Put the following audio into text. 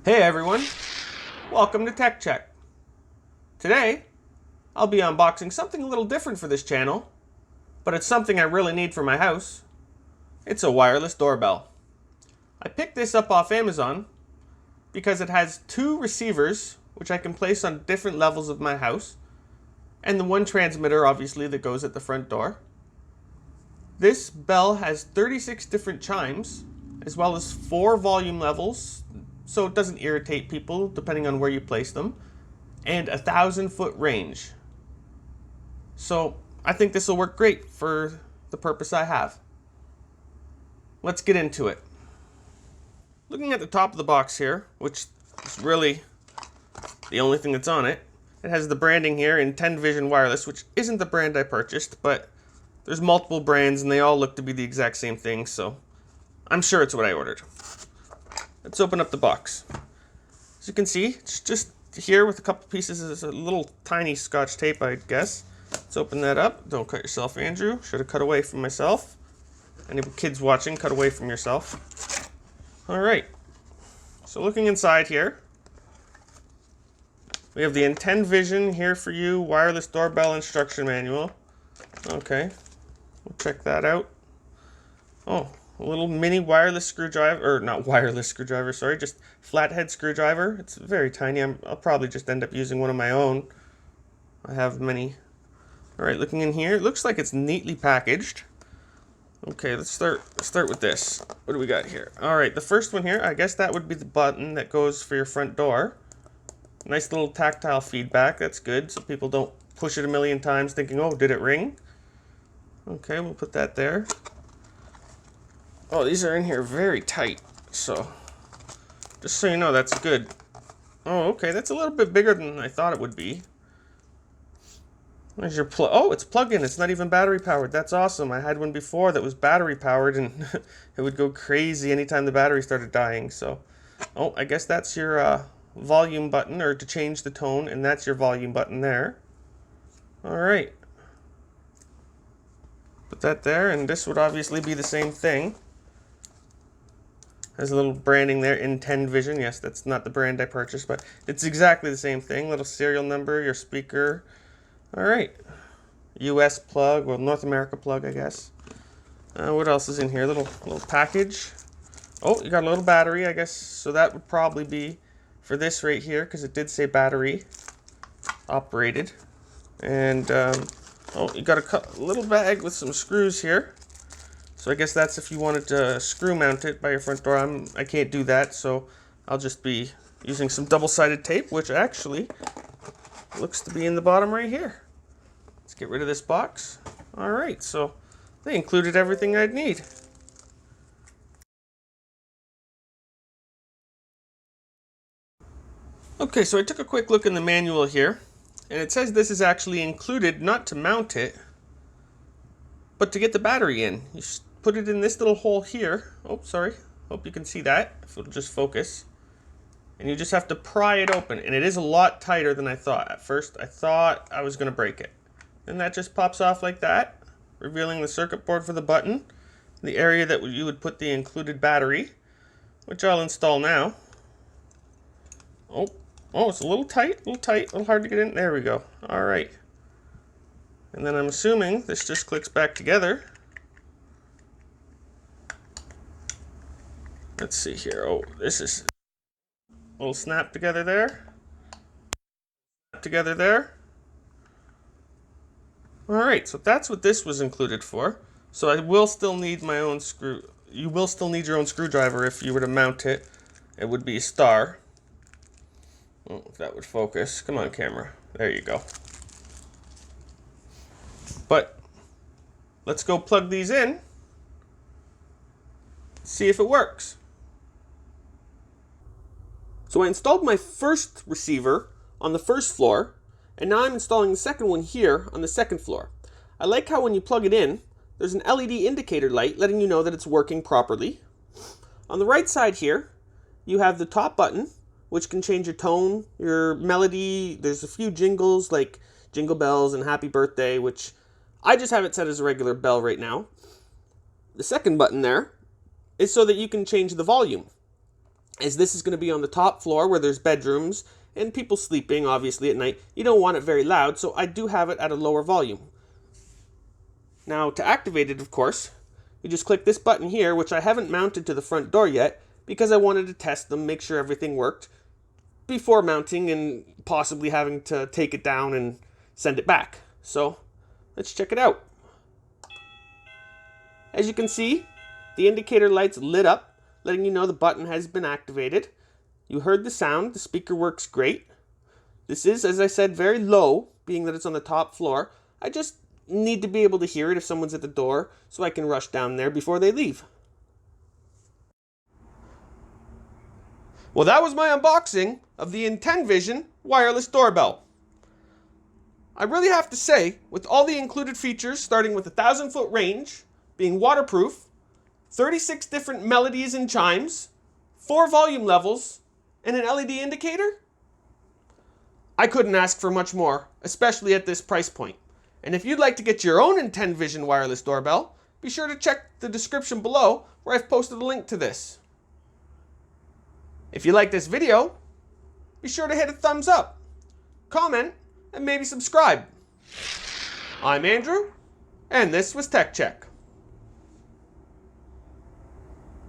Hey everyone, welcome to Tech Check. Today, I'll be unboxing something a little different for this channel, but it's something I really need for my house. It's a wireless doorbell. I picked this up off Amazon because it has two receivers which I can place on different levels of my house, and the one transmitter obviously that goes at the front door. This bell has 36 different chimes, as well as 4 volume levels, so it doesn't irritate people depending on where you place them, and a 1,000-foot range. So I think this will work great for the purpose I have. Let's get into it. Looking at the top of the box here, which is really the only thing that's on it, it has the branding here in 10 Vision Wireless, which isn't the brand I purchased, but there's multiple brands and they all look to be the exact same thing, so I'm sure it's what I ordered. Let's open up the box. As you can see, it's just here with a couple pieces of a little tiny Scotch tape, I guess. Let's open that up. Don't cut yourself, Andrew. Should have cut away from myself. Any kids watching, cut away from yourself. Alright, so looking inside here, we have the Intend Vision here for you wireless doorbell instruction manual. Okay, we'll check that out. Oh, a little mini wireless screwdriver, or not wireless screwdriver, sorry, just flathead screwdriver. It's very tiny. I'll probably just end up using one of my own. I have many. Alright, looking in here, it looks like it's neatly packaged. Okay, let's start with this. What do we got here? Alright, the first one here, I guess that would be the button that goes for your front door. Nice little tactile feedback, that's good, so people don't push it a million times thinking, oh, did it ring? Okay, we'll put that there. Oh, these are in here very tight, so just so you know, that's good. Oh, okay, that's a little bit bigger than I thought it would be. There's your plug. Oh, it's plug-in. It's not even battery powered. That's awesome. I had one before that was battery powered, and it would go crazy anytime the battery started dying. So, oh, I guess that's your volume button, or to change the tone, and that's your volume button there. All right. Put that there, and this would obviously be the same thing. There's a little branding there, Intend Vision. Yes, that's not the brand I purchased, but it's exactly the same thing. Little serial number, your speaker. All right, US plug, well, North America plug, I guess. What else is in here? Little package. Oh, you got a little battery, I guess. So that would probably be for this right here, because it did say battery operated. And oh, you got a little bag with some screws here. So I guess that's if you wanted to screw mount it by your front door. I can't do that, so I'll just be using some double-sided tape, which actually looks to be in the bottom right here. Let's get rid of this box. Alright, so they included everything I'd need. Okay, so I took a quick look in the manual here, and it says this is actually included not to mount it, but to get the battery in. You just put it in this little hole here. Oh, sorry. Hope you can see that, if it'll just focus. And you just have to pry it open, and it is a lot tighter than I thought. At first, I thought I was going to break it. And that just pops off like that, revealing the circuit board for the button, the area that you would put the included battery, which I'll install now. Oh, it's a little tight, a little hard to get in. There we go. All right. And then I'm assuming this just clicks back together. Let's see here. Oh, this is a little snap together there. Snap together there. Alright, so that's what this was included for. So I will still need my own screw. You will still need your own screwdriver if you were to mount it. It would be a star. Oh, if that would focus. Come on, camera. There you go. But let's go plug these in. See if it works. So I installed my first receiver on the first floor, and now I'm installing the second one here on the second floor. I like how when you plug it in, there's an LED indicator light letting you know that it's working properly. On the right side here, you have the top button, which can change your tone, your melody. There's a few jingles like Jingle Bells and Happy Birthday, which I just have it set as a regular bell right now. The second button there is so that you can change the volume. as this is going to be on the top floor where there's bedrooms and people sleeping, obviously, at night. You don't want it very loud, so I do have it at a lower volume. Now, to activate it, of course, you just click this button here, which I haven't mounted to the front door yet, because I wanted to test them, make sure everything worked, before mounting and possibly having to take it down and send it back. So, let's check it out. As you can see, the indicator lights lit up, letting you know the button has been activated. You heard the sound, the speaker works great. This is, as I said, very low, being that it's on the top floor. I just need to be able to hear it if someone's at the door, so I can rush down there before they leave. Well, that was my unboxing of the IntenVision wireless doorbell. I really have to say, with all the included features, starting with a 1,000-foot range, being waterproof, 36 different melodies and chimes, 4 volume levels, and an LED indicator, I couldn't ask for much more, especially at this price point. And if you'd like to get your own IntenVision wireless doorbell, be sure to check the description below where I've posted a link to this. If you like this video, be sure to hit a thumbs up, comment, and maybe subscribe. I'm Andrew, and this was Tech Check.